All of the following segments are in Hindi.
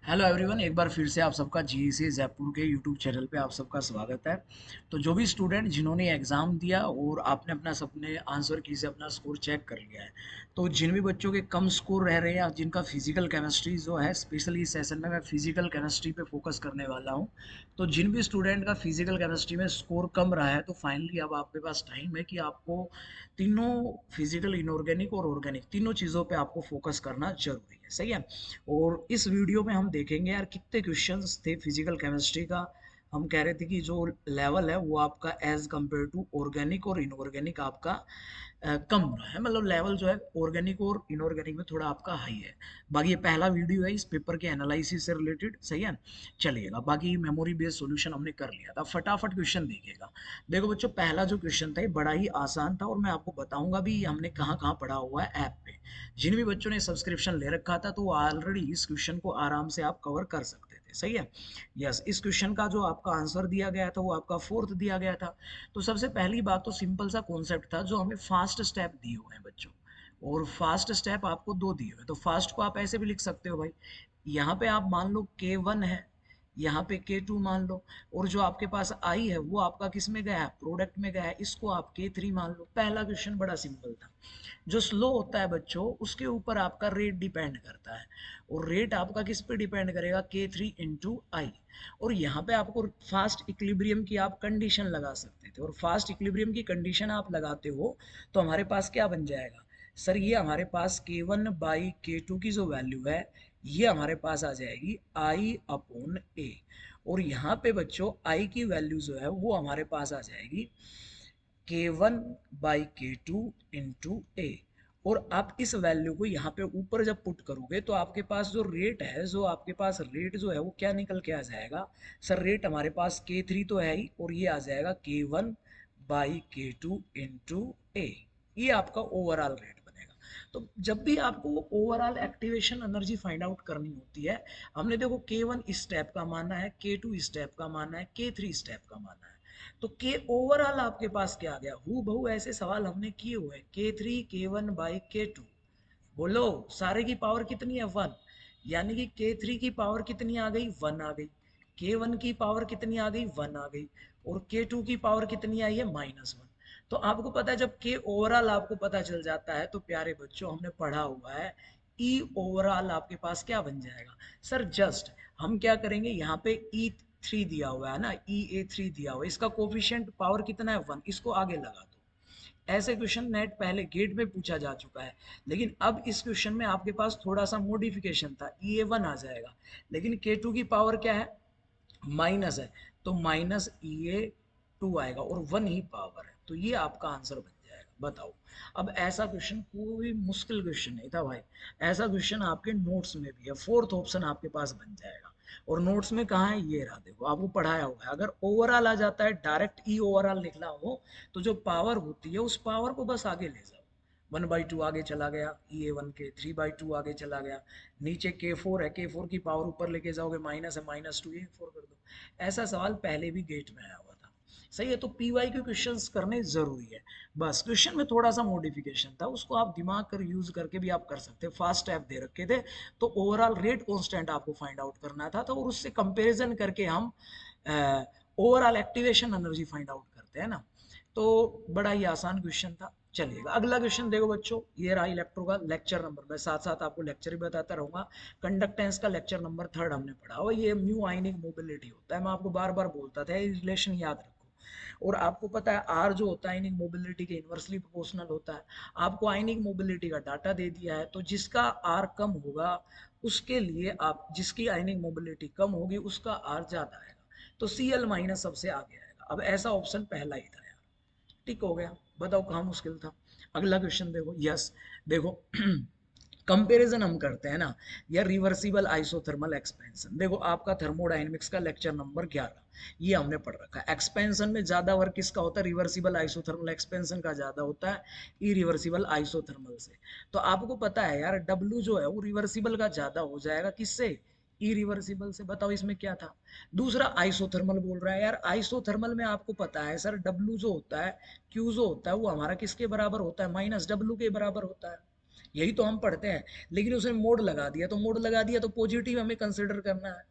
हेलो एवरीवन, एक बार फिर से आप सबका जीईसी जयपुर के यूट्यूब चैनल पे आप सबका स्वागत है। तो जो भी स्टूडेंट जिन्होंने एग्ज़ाम दिया और आपने अपना सबने आंसर की से अपना स्कोर चेक कर लिया है, तो जिन भी बच्चों के कम स्कोर रह रहे हैं या जिनका फिजिकल केमिस्ट्री जो है, स्पेशली इस सेशन में मैं फिजिकल केमिस्ट्री पे फोकस करने वाला हूँ। तो जिन भी स्टूडेंट का फिजिकल केमिस्ट्री में स्कोर कम रहा है, तो फाइनली अब आपके पास टाइम है कि आपको तीनों फिजिकल, इनऑर्गेनिक और ऑर्गेनिक तीनों चीज़ों पे आपको फोकस करना जरूरी है। सही है। और इस वीडियो में हम देखेंगे यार कितने क्वेश्चंस थे फिजिकल केमिस्ट्री का। हम कह रहे थे कि जो लेवल है वो आपका एज कंपेयर टू ऑर्गेनिक और इनऑर्गेनिक आपका कम रहा है, मतलब लेवल जो है ऑर्गेनिक और इनऑर्गेनिक में थोड़ा आपका हाई है। बाकी ये पहला वीडियो है इस पेपर के एनालिसिस से रिलेटेड। सही है। चलिएगा, बाकी मेमोरी बेस्ड सॉल्यूशन हमने कर लिया था। फटाफट क्वेश्चन देखिएगा। देखो बच्चों, पहला जो क्वेश्चन था ये बड़ा ही आसान था और मैं आपको बताऊंगा भी हमने कहाँ कहाँ पढ़ा हुआ है ऐप पे। जिन भी बच्चों ने सब्सक्रिप्शन ले रखा था तो वो ऑलरेडी इस क्वेश्चन को आराम से आप कवर कर सकते थे। सही है। यस, इस क्वेश्चन का जो आपका आंसर दिया गया था वो आपका फोर्थ दिया गया था। तो सबसे पहली बात तो सिंपल सा कॉन्सेप्ट था, जो हमें फास्ट स्टेप दिए हुए हैं बच्चों। और फास्ट स्टेप आपको दो दिए हुए हैं, तो फास्ट को आप ऐसे भी लिख सकते हो भाई। यहाँ पे आप मान लो K1 है, यहाँ पे K2 मान लो, और जो आपके पास आई है वो आपका किस में गया है, प्रोडक्ट में गया है, इसको आप K3 मान लो। पहला क्वेश्चन बड़ा सिंपल था। जो स्लो होता है बच्चों उसके ऊपर आपका रेट डिपेंड करता है, और रेट आपका किस पे डिपेंड करेगा, K3 × I। और यहाँ पे आपको फास्ट इक्विलिब्रियम की आप कंडीशन लगा सकते थे, और फास्ट इक्विलिब्रियम की कंडीशन आप लगाते हो तो हमारे पास क्या बन जाएगा, सर ये हमारे पास K1/K2 की जो वैल्यू है ये हमारे पास आ जाएगी I/A। और यहाँ पे बच्चों I की वैल्यू जो है वो हमारे पास आ जाएगी K1/K2 × A। और आप इस वैल्यू को यहाँ पे ऊपर जब पुट करोगे तो आपके पास जो रेट है, जो आपके पास रेट जो है वो क्या निकल के आ जाएगा, सर रेट हमारे पास K3 तो है ही, और ये आ जाएगा K1/K2 × A। ये आपका ओवरऑल रेट बनेगा। तो जब भी आपको overall activation energy find out करनी होती है, हमने देखो K1 इस स्टेप का माना है, K2 इस स्टेप का माना है, K3 स्टेप का माना है। तो के ओवरऑल आपके पास क्या आ गया, हु बहु ऐसे सवाल हमने किए हुए, K3 K1/K2। बोलो, सारे की पावर कितनी है, 1। यानी कि K3 की पावर कितनी आ गई, 1 आ गई। K1 की पावर कितनी आ गई, 1 आ गई। और K2 की पावर कितनी आई है, -1। तो आपको पता है जब के ओवरऑल आपको पता चल जाता है तो प्यारे बच्चों हमने पढ़ा हुआ है ई ओवरऑल आपके पास क्या बन जाएगा। सर जस्ट हम क्या करेंगे, यहाँ पे E3 दिया हुआ है ना, EA3 दिया हुआ है, इसका कोफिशिएंट पावर कितना है, 1, इसको आगे लगा दो। ऐसे क्वेश्चन नेट पहले गेट में पूछा जा चुका है। लेकिन अब इस क्वेश्चन में आपके पास थोड़ा सा मॉडिफिकेशन था, EA1 आ जाएगा, लेकिन K2 की पावर क्या है, माइनस है, तो -EA2 आएगा, और 1 ही पावर है, तो ये आपका आंसर बन जाएगा। बताओ। अब ऐसा क्वेश्चन कोई मुश्किल क्वेश्चन नहीं था भाई। ऐसा क्वेश्चन आपके नोट्स में भी है, फोर्थ ऑप्शन आपके पास बन जाएगा। और नोट्स में कहाँ है, ये रहा, देखो आपको पढ़ाया हुआ है। अगर ओवरऑल आ जाता है, डायरेक्ट ई ओवरऑल लिखना हो, तो जो पावर होती है उस पावर को बस आगे ले जाओ। 1/2 आगे चला गया EA1 के, 3/2 आगे चला गया, नीचे K4 है, K4 की पावर ऊपर लेके जाओगे, माइनस है, -2 A4 कर दो। ऐसा सवाल पहले भी गेट में आया हुआ था। सही है। तो पीवाई के क्वेश्चंस करने जरूरी है। बस क्वेश्चन में थोड़ा सा मॉडिफिकेशन था, उसको आप दिमाग कर यूज करके भी आप कर सकते हैं। फास्ट टैप दे रखे थे, तो ओवरऑल रेट कांस्टेंट आपको फाइंड आउट करना था, तो और उससे कंपैरिजन करके हम overall activation energy find out करते हैं ना। तो बड़ा ही आसान क्वेश्चन था। चलिएगा अगला क्वेश्चन देखो बच्चों, ये रहा इलेक्ट्रो का लेक्चर नंबर। मैं साथ साथ आपको लेक्चर भी बताता रहूंगा। कंडक्टेंस का लेक्चर नंबर 3 हमने पढ़ा हुआ, ये म्यू आयनिक मोबिलिटी होता है। मैं आपको बार बार बोलता था, ये रिलेशन याद रखो। और आपको पता है आर जो होता है आयनिक मोबिलिटी के इनवर्सली प्रोपोर्शनल होता है। आपको आयनिक मोबिलिटी का डाटा दे दिया है, तो जिसका आर कम होगा उसके लिए आप, जिसकी आयनिक मोबिलिटी कम होगी उसका आर ज्यादा आएगा, तो Cl- सबसे आगे आएगा। अब ऐसा ऑप्शन पहला ही था यार, टिक हो गया। बताओ कहाँ मुश्किल था। अगला क्वेश्चन देखो। यस, देखो कंपैरिजन हम करते हैं ना, या रिवर्सिबल आइसोथर्मल एक्सपेंशन। देखो आपका थर्मोडायनेमिक्स का लेक्चर नंबर 11 ये हमने पढ़ रखा है। एक्सपेंशन में ज्यादा वर्क किसका होता है, रिवर्सिबल आइसोथर्मल एक्सपेंशन का ज्यादा होता है इरिवर्सिबल आइसोथर्मल से। तो आपको पता है यार W जो है वो रिवर्सिबल का ज्यादा हो जाएगा किससे, इरिवर्सिबल से। बताओ इसमें क्या था। दूसरा आइसोथर्मल बोल रहा है यार, आइसोथर्मल में आपको पता है सर W जो होता है, Q जो होता है वो हमारा किसके बराबर होता है, -W के बराबर होता है। यही तो हम पढ़ते हैं। लेकिन उसने मोड लगा दिया, तो मोड लगा दिया तो पॉजिटिव हमें कंसिडर करना है,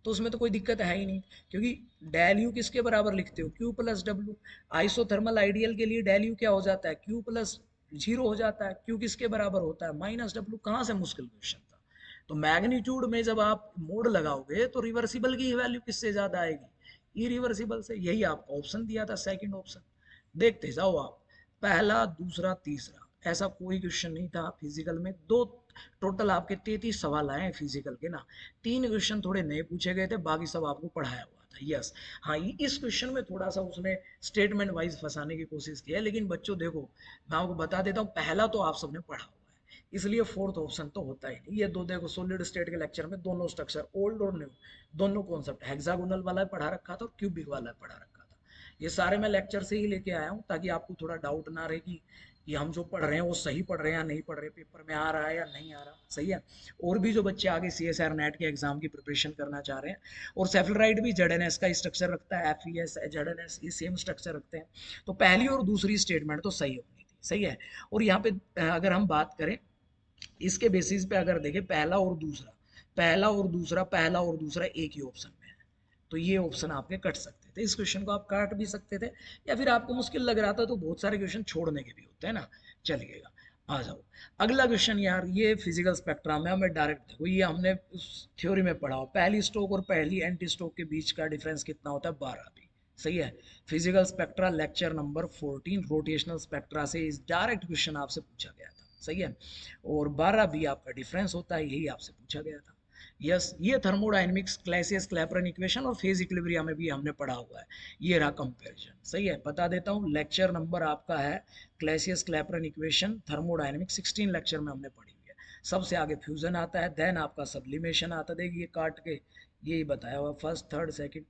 तो उसमें तो कोई दिक्कत है ही नहीं। क्योंकि डेल यू किसके बराबर लिखते हो, Q plus W. Isothermal ideal के लिए डेल यू क्या हो जाता है, क्यू प्लस जीरो हो जाता है। क्यू किसके बराबर होता है, माइनस डब्ल्यू। कहाँ से मुश्किल क्वेश्चन था। तो मैग्नीट्यूड में जब आप मोड लगाओगे तो रिवर्सिबल की वैल्यू किससे ज्यादा आएगी, इरिवर्सिबल से। यही आपका ऑप्शन दिया था, सेकंड ऑप्शन। देखते जाओ आप, पहला दूसरा तीसरा, ऐसा कोई क्वेश्चन नहीं था फिजिकल में। दो टोटल आपके 33 सवाल आए हैं फिजिकल के ना। 3 क्वेश्चन थोड़े नए पूछे गए थे, बाकी सब आपको पढ़ाया हुआ था। यस, हाँ, इस क्वेश्चन में थोड़ा सा उसने स्टेटमेंट वाइज फंसाने की कोशिश की है, लेकिन बच्चों देखो, मैं आपको बता देता हूँ, पहला तो आप सबने पढ़ा हुआ है, इसलिए फोर्थ ऑप्शन तो होता ही नहीं। ये दो देखो, सॉलिड स्टेट के लेक्चर में दोनों स्ट्रक्चर, ओल्ड और न्यू, दोनों कॉन्सेप्ट, हेक्सागोनल वाला पढ़ा रखा था और क्यूबिक वाला पढ़ा रखा था। ये सारे मैं लेक्चर से ही लेके आया हूँ, ताकि आपको थोड़ा डाउट ना रहे कि हम जो पढ़ रहे हैं वो सही पढ़ रहे हैं या नहीं पढ़ रहे, पेपर में आ रहा है या नहीं आ रहा। सही है। और भी जो बच्चे आगे CSR नेट के एग्जाम की प्रिपरेशन करना चाह रहे हैं, और सेफलराइट भी ZNS का स्ट्रक्चर रखता है, FES ZNS ये सेम स्ट्रक्चर रखते हैं। तो पहली और दूसरी स्टेटमेंट तो सही होनी थी। सही है। और यहाँ पे अगर हम बात करें इसके बेसिस पे, अगर देखें पहला और दूसरा, पहला और दूसरा, पहला और दूसरा एक ही ऑप्शन में है, तो ये ऑप्शन आपके कट सकते थे। इस क्वेश्चन को आप काट भी सकते थे, या फिर आपको मुश्किल लग रहा था तो बहुत सारे क्वेश्चन छोड़ने के भी होते हैं ना। चलिएगा, आ जाओ अगला क्वेश्चन। यार ये फिजिकल स्पेक्ट्रम है, हमें डायरेक्ट देखो, ये हमने उस थ्योरी में पढ़ा हो, पहली स्टोक और पहली एंटी स्टोक के बीच का डिफरेंस कितना होता है, 12 भी। सही है। Physical spectra lecture number 14, rotational spectra से इस डायरेक्ट क्वेश्चन आपसे पूछा गया था। सही है। और 12 भी आपका डिफरेंस होता है, यही आपसे पूछा गया था। यस, ये थर्मोडायनेमिक्स, क्लैसियस क्लैपेरन इक्वेशन और फेज इक्विलिब्रियम में भी हमने पढ़ा हुआ है। ये रहा कंपैरिजन। सही है, बता देता हूँ, लेक्चर नंबर आपका है क्लैसियस क्लैपेरन इक्वेशन, थर्मोडायनेमिक्स, 16 लेक्चर में हमने पढ़ी हुई है। सबसे आगे फ्यूजन आता है, देन आपका सब्लिमेशन आता है, देखिए काट के यही बताया हुआ, फर्स्ट थर्ड सेकंड।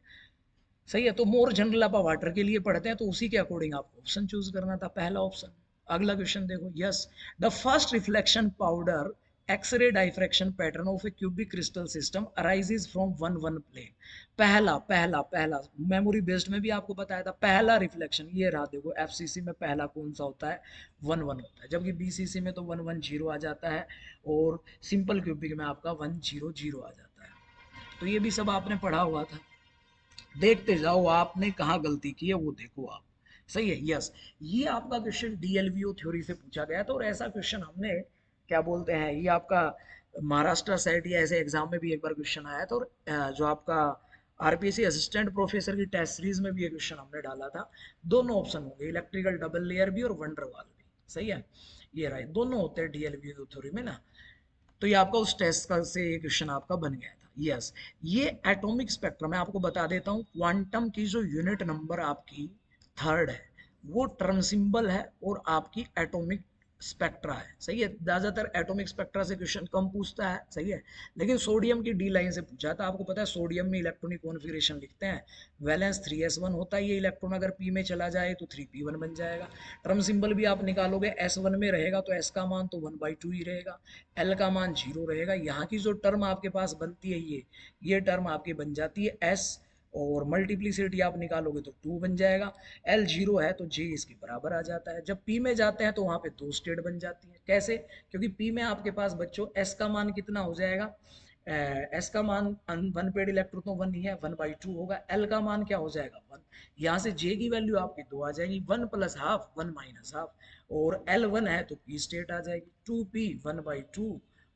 सही है। तो मोर जनरल आप वाटर के लिए पढ़ते हैं, तो उसी के अकॉर्डिंग आपको ऑप्शन चूज करना था, पहला ऑप्शन। अगला क्वेश्चन देखो। Yes, the first reflection powder X-ray diffraction pattern of a cubic crystal system arises from one one plane. पहला पहला पहला मेमोरी बेस्ड में भी आपको बताया था, पहला रिफ्लेक्शन ये रहा। देखो FCC में पहला कौन सा होता है, 1 1 होता है, जबकि BCC में तो 1 1 0 आ जाता है, और सिंपल क्यूबिक में आपका 1 0 0 आ जाता है। तो ये भी सब आपने पढ़ा हुआ था। देखते जाओ आपने कहाँ गलती की है, वो देखो आप। सही है। यस, ये आपका क्वेश्चन DLVO थ्योरी से पूछा गया था, और ऐसा क्वेश्चन हमने क्या बोलते हैं, ये आपका महाराष्ट्र सेट या ऐसे एग्जाम में भी एक बार क्वेश्चन आया था। और जो आपका RPSC असिस्टेंट प्रोफेसर की टेस्ट सीरीज में भी ये क्वेश्चन हमने डाला था। दोनों ऑप्शन होंगे, इलेक्ट्रिकल डबल लेयर भी और वंडरवाल भी। सही है। ये रहा, दोनों होते हैं DLVO थ्योरी में ना। तो ये आपका उस टेस्ट का से ये क्वेश्चन आपका बन गया था। यस, ये एटॉमिक स्पेक्ट्रम मैं आपको बता देता हूँ, क्वांटम की जो यूनिट नंबर आपकी थर्ड है, वो टर्म सिंबल है, और आपकी एटॉमिक स्पेक्ट्रा है। सही है। ज्यादातर एटॉमिक स्पेक्ट्रा से क्वेश्चन कम पूछता है। सही है। लेकिन सोडियम की D लाइन से पूछा था, आपको पता है सोडियम में इलेक्ट्रॉनिक कॉन्फ़िगरेशन लिखते हैं, वैलेंस 3s1 होता है, ये इलेक्ट्रॉन अगर P में चला जाए तो 3p1 बन जाएगा। टर्म सिंबल भी आप निकालोगे, S1 में रहेगा तो S का मान तो 1/2 ही रहेगा, L का मान 0 रहेगा। यहाँ की जो टर्म आपके पास बनती है, ये टर्म आपकी बन जाती है S, और मल्टीप्लिसिटी आप निकालोगे तो 2 बन जाएगा। L 0 है तो J इसके बराबर आ जाता है। जब P में जाते हैं तो वहाँ पे 2 स्टेट बन जाती है। कैसे, क्योंकि P में आपके पास बच्चों S का मान कितना हो जाएगा, S का मान 1 पेड इलेक्ट्रॉन तो 1 ही है, 1/2 होगा। L का मान क्या हो जाएगा, 1। यहाँ से J की वैल्यू आपकी 2 आ जाएगी, 1 + हाफ 1 - हाफ, और L 1 है तो P स्टेट आ जाएगी, 2p 1/2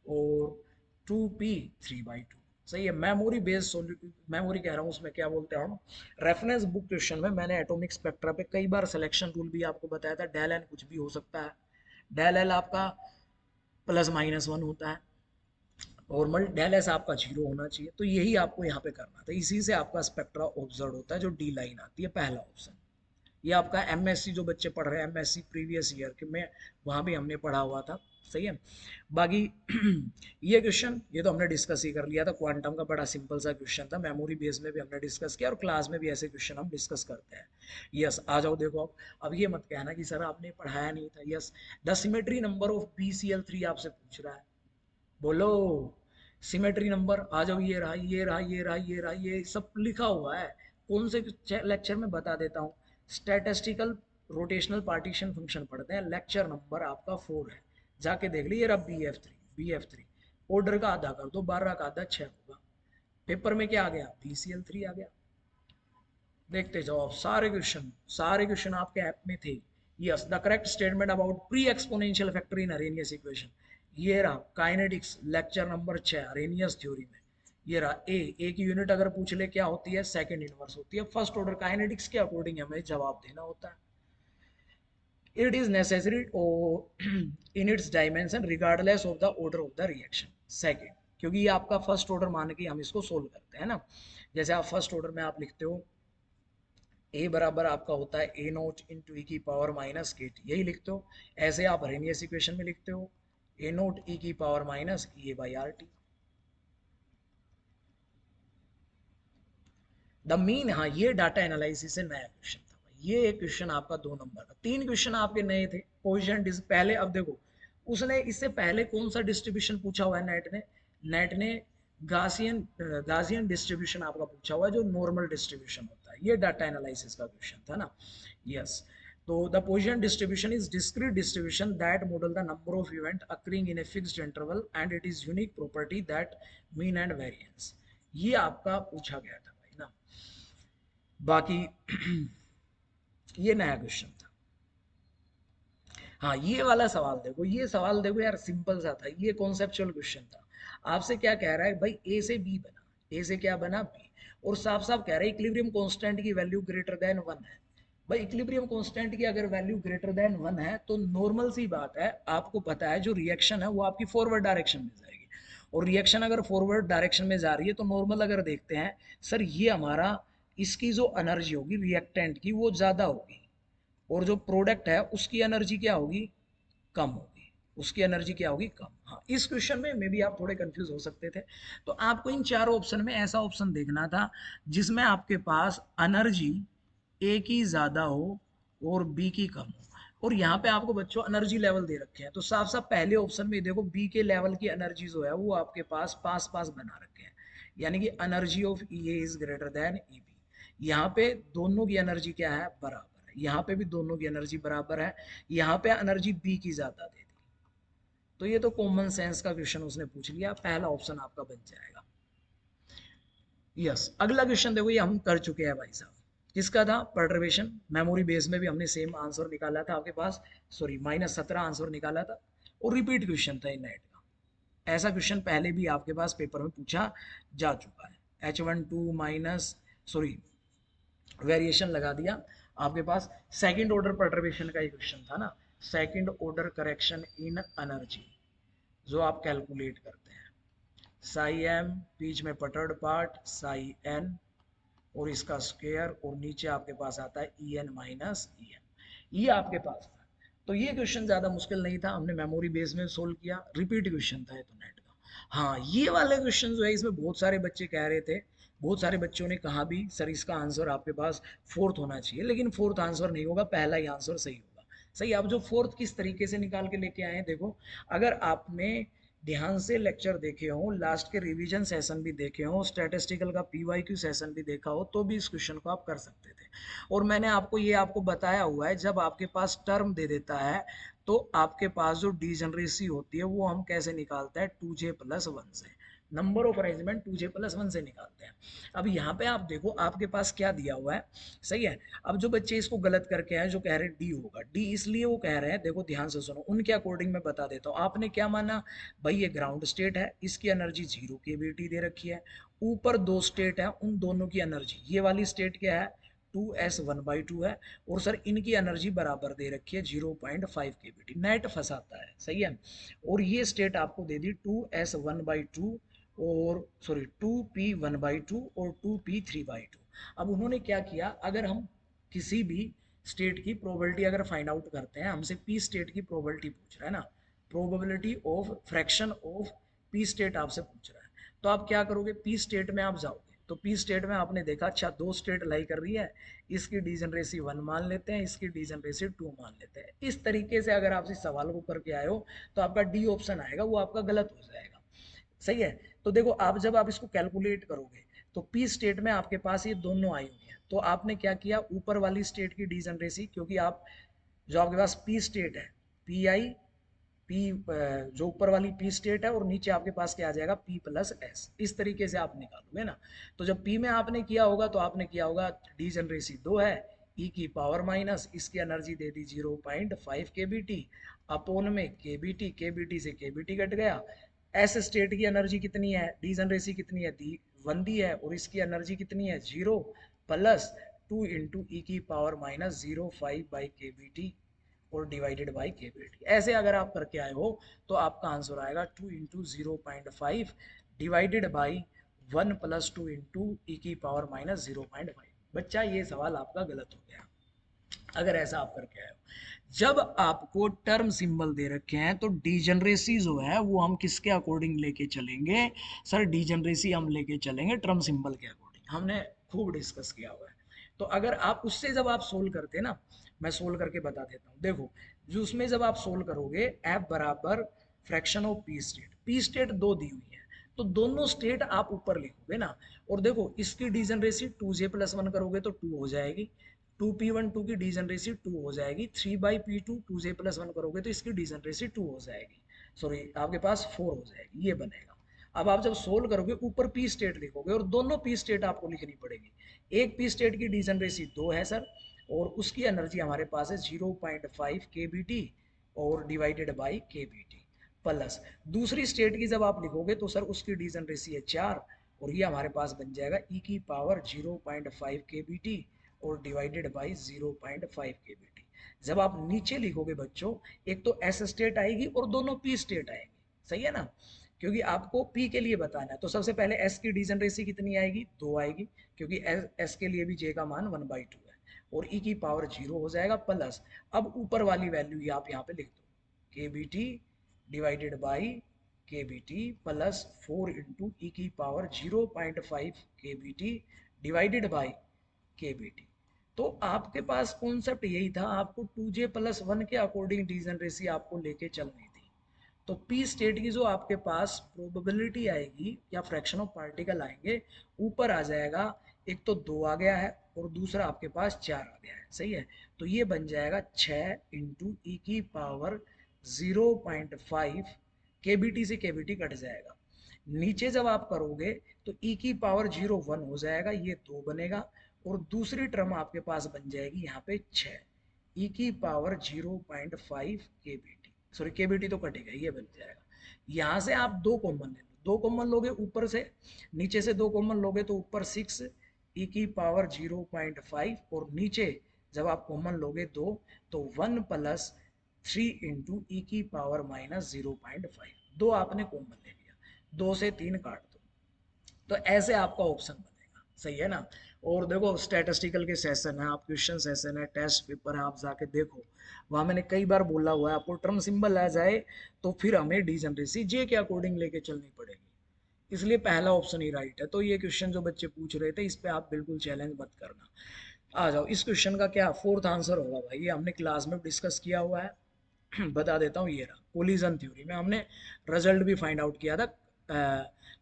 और 2p 3/2। सही है। मेमोरी बेस्ड, मेमोरी कह रहा हूँ, उसमें क्या बोलते हैं हम, रेफरेंस बुक क्वेश्चन में मैंने एटॉमिक स्पेक्ट्रा पे कई बार सिलेक्शन रूल भी आपको बताया था, डेल एन कुछ भी हो सकता है, डेल एल आपका +-1 होता है, और डेल एस आपका 0 होना चाहिए। तो यही आपको यहाँ पे करना था, इसी से आपका स्पेक्ट्रा ऑब्जर्व होता है, जो D लाइन आती है, पहला ऑप्शन। ये आपका MSc जो बच्चे पढ़ रहे हैं, MSc प्रीवियस ईयर के में, वहाँ भी हमने पढ़ा हुआ था। सही है। बाकी ये क्वेश्चन ये तो हमने डिस्कस ही कर लिया था, क्वांटम का बड़ा सिंपल सा क्वेश्चन था, मेमोरी बेस में भी हमने डिस्कस किया, और क्लास में भी ऐसे क्वेश्चन हम डिस्कस करते हैं। यस, आ जाओ देखो अब ये मत कहना कि सर आपने पढ़ाया नहीं था। Yes, the symmetry number of BCl3 आपसे पूछ रहा है, बोलो सिमेट्री नंबर। आ जाओ, ये रहा ये रहा ये रहा ये रहा, ये सब लिखा हुआ है। कौन से लेक्चर में बता देता हूँ, स्टैटिस्टिकल रोटेशनल पार्टीशन फंक्शन पढ़ते हैं, लेक्चर नंबर आपका 4 है। जाके देख ली, ये रहा BF3 ऑर्डर का आधा कर दो, 12 का आधा 6 होगा। पेपर में क्या आ गया, BCl3 आ गया। देखते जाओ आप, सारे क्वेश्चन आपके ऐप में थे। Yes, the correct statement about pre exponential factor in Arrhenius equation. ये रहा kinetics lecture number 6 Arrhenius theory में। ये रहा ए की यूनिट अगर पूछ ले क्या होती है, सेकंड इनवर्स होती है। फर्स्ट ऑर्डर काइनेटिक्स के अकॉर्डिंग हमें जवाब देना होता है। It is necessary in its dimension regardless of the order of the reaction। Second, क्योंकि ये आपका फर्स्ट ऑर्डर मान के हम इसको सोल्व करते हैं ना। जैसे आप फर्स्ट ऑर्डर में आप लिखते हो ए बराबर आपका होता है ए नोट इंटू ई की पावर माइनस के टी, यही लिखते हो। ऐसे आप अरेनियस इक्वेशन में लिखते हो ए नोट ई की power minus E A by R T. The mean, हाँ ये डाटा एनालिसिस से नया क्वेश्चन था भाई। ये एक क्वेश्चन आपका 2 नंबर का, 3 क्वेश्चन आपके नए थे। पोजिशन पहले, अब देखो उसने इससे पहले कौन सा डिस्ट्रीब्यूशन पूछा हुआ है नेट ने गासियन गासियन डिस्ट्रीब्यूशन आपका पूछा हुआ है, जो नॉर्मल डिस्ट्रीब्यूशन होता है। ये डाटा एनालिसिस का क्वेश्चन था ना। यस, तो the position distribution is discrete distribution that model the number of event occurring in a fixed interval and it is unique property that mean and variance. ये आपका पूछा गया था भाई ना। बाकी ये नया क्वेश्चन था। हाँ, ये वाला सवाल देखो, ये सवाल देखो यार, सिंपल सा था, ये कॉन्सेप्चुअल क्वेश्चन था। आपसे क्या कह रहा है भाई, ए से बी बना, ए से क्या बना, बी, और साफ साफ कह रहा है इक्विलिब्रियम कांस्टेंट की वैल्यू ग्रेटर देन 1 है। भाई इक्विलिब्रियम कांस्टेंट की अगर वैल्यू ग्रेटर देन 1 है तो नॉर्मल सी बात है, आपको पता है जो रिएक्शन है वो आपकी फॉरवर्ड डायरेक्शन में जाएगी। और रिएक्शन अगर फॉरवर्ड डायरेक्शन में जा रही है तो नॉर्मल अगर देखते हैं सर, ये हमारा इसकी जो एनर्जी होगी रिएक्टेंट की वो ज़्यादा होगी, और जो प्रोडक्ट है उसकी एनर्जी क्या होगी, कम होगी। उसकी एनर्जी क्या होगी, कम। हाँ, इस क्वेश्चन में मे भी आप थोड़े कंफ्यूज हो सकते थे। तो आपको इन चारों ऑप्शन में ऐसा ऑप्शन देखना था जिसमें आपके पास एनर्जी ए की ज़्यादा हो और बी की कम हो। और यहाँ पे आपको बच्चों एनर्जी लेवल दे रखे हैं, तो साफ साफ पहले ऑप्शन में देखो बी के लेवल की एनर्जी जो है वो आपके पास पास पास बना रखे हैं, यानी कि energy of E A is greater than E B. यहाँ पे दोनों की एनर्जी क्या है, बराबर है। यहाँ पे भी दोनों की एनर्जी बराबर है। यहाँ पे एनर्जी बी की ज़्यादा दे दी। तो ये तो कॉमन सेंस का क्वेश्चन उसने पूछ लिया, पहला ऑप्शन आपका बन जाएगा। यस, अगला क्वेश्चन देखो, ये हम कर चुके हैं भाई साहब। किसका था, पर्टर्बेशन। मेमोरी बेस में भी हमने सेम आंसर निकाला था आपके पास, सॉरी -17 आंसर निकाला था, और रिपीट क्वेश्चन था नेट का। ऐसा क्वेश्चन पहले भी आपके पास पेपर में पूछा जा चुका है। H12 माइनस, सॉरी वेरिएशन लगा दिया आपके पास। सेकंड ऑर्डर पर्टर्बेशन का ही क्वेश्चन था ना, second order correction in energy जो आप कैलकुलेट करते हैं। साई एम, बीच में पटर्ड पार्ट साई एन, और इसका स्क्वायर, और नीचे आपके पास आता है E N minus E M. ये आपके पास था। तो ये क्वेश्चन ज़्यादा मुश्किल नहीं था, हमने मेमोरी बेस में सोल्व किया। रिपीट क्वेश्चन था ये तो नेट का। हाँ, ये वाले क्वेश्चन जो है इसमें बहुत सारे बच्चे कह रहे थे, बहुत सारे बच्चों ने कहा भी सर इसका आंसर आपके पास फोर्थ होना चाहिए, लेकिन फोर्थ आंसर नहीं होगा, पहला ही आंसर सही होगा। सही, आप जो फोर्थ किस तरीके से निकाल के लेके आए हैं, देखो अगर आपने ध्यान से लेक्चर देखे हो, लास्ट के रिवीजन सेशन भी देखे हो, स्टैटिस्टिकल का पीवाईक्यू सेशन भी देखा हो, तो भी इस क्वेश्चन को आप कर सकते थे। और मैंने आपको बताया हुआ है, जब आपके पास टर्म दे देता है तो आपके पास जो डीजनरेसी होती है वो हम कैसे निकालते हैं, 2j+1 से। नंबर ऑफ अरेंजमेंट 2j+1 से निकालते हैं। अब यहाँ पे आप देखो आपके पास क्या दिया हुआ है, सही है। अब जो बच्चे इसको गलत करके आए, जो कह रहे हैं डी होगा, डी इसलिए वो कह रहे हैं, देखो ध्यान से सुनो, उनके अकॉर्डिंग मैं बता देता हूँ। आपने क्या माना भाई, ये ग्राउंड स्टेट है, इसकी एनर्जी 0 केवीटी दे रखी है। ऊपर 2 स्टेट है, उन दोनों की एनर्जी, ये वाली स्टेट क्या है, 2s1/2 है, और सर इनकी एनर्जी बराबर दे रखी है 0.5 केवीटी। नेट फंसाता है, सही है। और ये स्टेट आपको दे दी 2s1/2 और सॉरी 2p1/2 और 2p3/2। अब उन्होंने क्या किया, अगर हम किसी भी स्टेट की प्रोबेबिलिटी अगर फाइंड आउट करते हैं, हमसे पी स्टेट की प्रोबेबिलिटी पूछ रहा है ना, probability of fraction of P state आपसे पूछ रहा है, तो आप क्या करोगे, पी स्टेट में आप जाओगे। तो पी स्टेट में आपने देखा, अच्छा 2 स्टेट लाई कर रही है, इसकी डीजनरेसी 1 मान लेते हैं, इसकी डीजनरेसी 2 मान लेते हैं। इस तरीके से अगर आप इस सवाल को करके आए हो तो आपका डी ऑप्शन आएगा, वो आपका गलत हो जाएगा, सही है। तो देखो आप जब आप इसको कैलकुलेट करोगे तो पी स्टेट में आपके पास ये दोनों आई हुई हैं, तो आपने क्या किया, ऊपर वाली स्टेट की डीजनरेसी, क्योंकि आप जो आपके पास पी स्टेट है, पी आई पी, जो ऊपर वाली पी स्टेट है और नीचे आपके पास क्या आ जाएगा पी प्लस एस, इस तरीके से आप निकालोगे ना। तो जब पी में आपने किया होगा तो आपने किया होगा डीजनरेसी 2 है, ई की पावर माइनस इसकी एनर्जी दे दी 0.5 के बी टी, अपोन में के बी टी से के बी टी कट गया। एस स्टेट की एनर्जी कितनी है, डीजनरेसी कितनी है, दी 1 दी है, और इसकी एनर्जी कितनी है 0 प्लस 2 इंटू ई की पावर माइनस 0.5 बाई के बी टी और डिवाइडेड बाई के बी टी। ऐसे अगर आप करके आए हो तो आपका आंसर आएगा 2 into 0.5 divided by 1 plus 2 into e की पावर माइनस 0.5। बच्चा ये सवाल आपका गलत हो गया अगर ऐसा आप करके आए हो। जब आपको टर्म सिंबल दे रखे हैं तो डीजनरेसी जो है वो हम किसके अकॉर्डिंग लेके चलेंगे, सर डीजनरेसी हम लेके चलेंगे टर्म सिंबल के अकॉर्डिंग, हमने खूब डिस्कस किया हुआ है। तो अगर आप उससे जब आप सोल्व करते ना, मैं सोल्व करके बता देता हूँ, देखो जो उसमें जब आप सोल्व करोगे एफ बराबर फ्रैक्शन ऑफ पी स्टेट दो दी हुई है, तो दोनों स्टेट आप ऊपर लिखोगे ना, और देखो इसकी डीजनरेसी 2j+1 करोगे तो 2 हो जाएगी, 2p1 2 की डीजनरेसी 2 हो जाएगी, 3/p2 2j+1 करोगे तो इसकी डीजनरेसी 2 हो जाएगी, सॉरी आपके पास 4 हो जाएगी, ये बनेगा। अब आप जब सोल्व करोगे ऊपर पी स्टेट लिखोगे और दोनों पी स्टेट आपको लिखनी पड़ेगी। एक पी स्टेट की डीजनरेसी 2 है सर, और उसकी एनर्जी हमारे पास है 0.5 के बी टी और डिवाइडेड बाई के बी टी, प्लस दूसरी स्टेट की जब आप लिखोगे तो सर उसकी डीजनरेसी है 4, और ये हमारे पास बन जाएगा ई की पावर 0.5 के बी टी और डिवाइडेड बाई 0.5 के बी टी। जब आप नीचे लिखोगे बच्चों, एक तो एस स्टेट आएगी और दोनों पी स्टेट आएगी, सही है ना, क्योंकि आपको पी के लिए बताना है। तो सबसे पहले एस की डीजनरेसी कितनी आएगी 2 आएगी, क्योंकि एस के लिए भी जे का मान 1/2 है, और ई की पावर 0 हो जाएगा, प्लस अब ऊपर वाली वैल्यू आप यहाँ पे लिख दो के बी टी डिवाइडेड बाई के B T plus 4 into e की पावर 0.5 के बी टी डिवाइडेड बाई के बी टी। तो आपके पास कॉन्सेप्ट यही था, आपको 2j+1 के अकॉर्डिंग डीजनरेसी आपको लेके चलनी थी। तो पी स्टेट की जो आपके पास प्रोबेबिलिटी आएगी या फ्रैक्शन ऑफ पार्टिकल आएंगे, ऊपर आ जाएगा, एक तो 2 आ गया है और दूसरा आपके पास 4 आ गया है, सही है। तो ये बन जाएगा 6 इंटू ई की पावर 0.5 के बी टी से के बी टी कट जाएगा, नीचे जब आप करोगे तो ई की पावर 0 1 हो जाएगा, ये 2 बनेगा, और दूसरी टर्म आपके पास बन जाएगी यहाँ पे 6 ई की पावर 0.5 के बी टी, सॉरी के बी टी तो कटेगा, ये बन जाएगा। यहाँ से आप 2 कॉमन ले लो, 2 कॉमन लोगे ऊपर से, नीचे से 2 कॉमन लोगे तो ऊपर 6 ई की पावर 0.5, और नीचे जब आप कॉमन लोगे 2 तो 1 प्लस 3 इंटू ई की पावर माइनस 0.5, 2 आपने कॉमन ले लिया, 2 से 3 काट दो, तो ऐसे आपका ऑप्शन बनेगा, सही है ना। और देखो स्टैटिस्टिकल के सेशन है, आप क्वेश्चन सेशन है, टेस्ट पेपर है, आप जाके देखो, वहां मैंने कई बार बोला हुआ है, आपको टर्म सिंबल आ जाए तो फिर हमें डीजनरेसी जे के अकॉर्डिंग लेके चलनी पड़ेगी, इसलिए पहला ऑप्शन ही राइट है। तो ये क्वेश्चन जो बच्चे पूछ रहे थे इस पे आप बिल्कुल चैलेंज मत करना। आ जाओ, इस क्वेश्चन का क्या फोर्थ आंसर होगा भाई, ये हमने क्लास में डिस्कस किया हुआ है। बता देता हूँ, ये रहा कोलिजन थ्योरी में हमने रिजल्ट भी फाइंड आउट किया था।